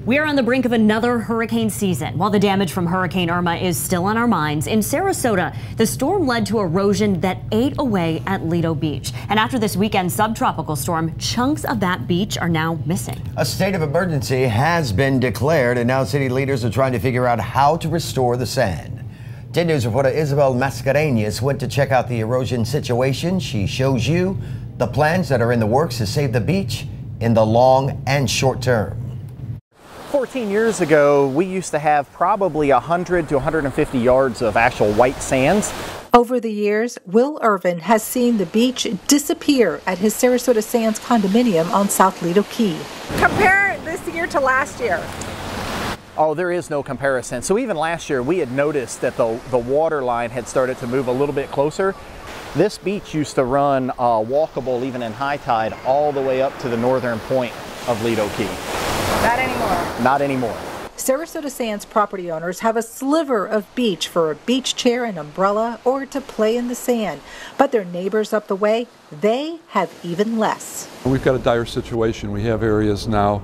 We are on the brink of another hurricane season. While the damage from Hurricane Irma is still on our minds, in Sarasota, the storm led to erosion that ate away at Lido Beach. And after this weekend's subtropical storm, chunks of that beach are now missing. A state of emergency has been declared, and now city leaders are trying to figure out how to restore the sand. 10 News reporter Isabel Mascareñas went to check out the erosion situation. She shows you the plans that are in the works to save the beach in the long and short term. 14 years ago, we used to have probably 100 to 150 yards of actual white sands. Over the years, Will Irvin has seen the beach disappear at his Sarasota Sands condominium on South Lido Key. Compare this year to last year. Oh, there is no comparison. So even last year, we had noticed that the water line had started to move a little bit closer. This beach used to run walkable even in high tide all the way up to the northern point of Lido Key. Not anymore. Not anymore. Sarasota Sands property owners have a sliver of beach for a beach chair and umbrella or to play in the sand. But their neighbors up the way, they have even less. We've got a dire situation. We have areas now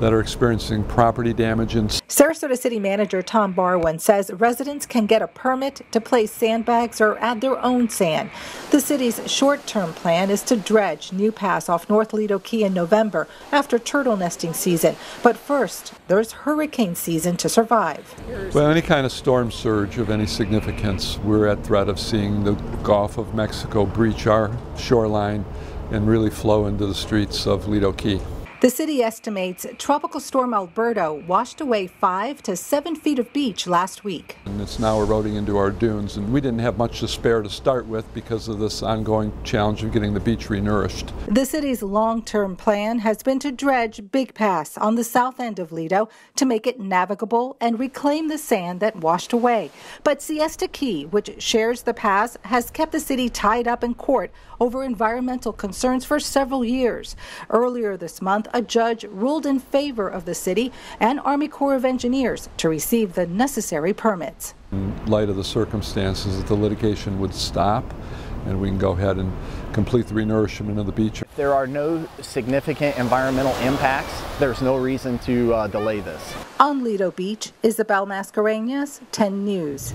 that are experiencing property damage. And Sarasota City Manager Tom Barwin says residents can get a permit to place sandbags or add their own sand. The city's short-term plan is to dredge New Pass off North Lido Key in November after turtle nesting season. But first, there's hurricane season to survive. Well, any kind of storm surge of any significance, we're at threat of seeing the Gulf of Mexico breach our shoreline and really flow into the streets of Lido Key. The city estimates Tropical Storm Alberto washed away 5 to 7 feet of beach last week. And it's now eroding into our dunes, and we didn't have much to spare to start with because of this ongoing challenge of getting the beach renourished. The city's long-term plan has been to dredge Big Pass on the south end of Lido to make it navigable and reclaim the sand that washed away. But Siesta Key, which shares the pass, has kept the city tied up in court over environmental concerns for several years. Earlier this month, a judge ruled in favor of the city and Army Corps of Engineers to receive the necessary permits. In light of the circumstances, that the litigation would stop and we can go ahead and complete the renourishment of the beach. If there are no significant environmental impacts, there's no reason to delay this. On Lido Beach, Isabel Mascareñas, 10 News.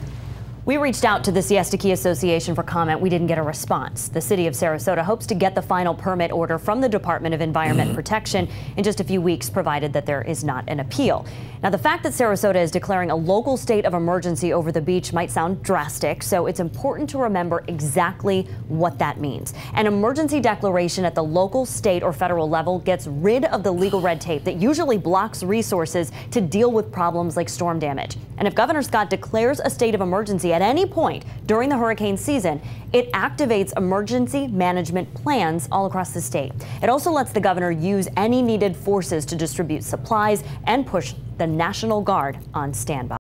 We reached out to the Siesta Key Association for comment. We didn't get a response. The city of Sarasota hopes to get the final permit order from the Department of Environment Protection in just a few weeks, provided that there is not an appeal. Now, the fact that Sarasota is declaring a local state of emergency over the beach might sound drastic, so it's important to remember exactly what that means. An emergency declaration at the local, state, or federal level gets rid of the legal red tape that usually blocks resources to deal with problems like storm damage. And if Governor Scott declares a state of emergency at any point during the hurricane season, it activates emergency management plans all across the state. It also lets the governor use any needed forces to distribute supplies and push the National Guard on standby.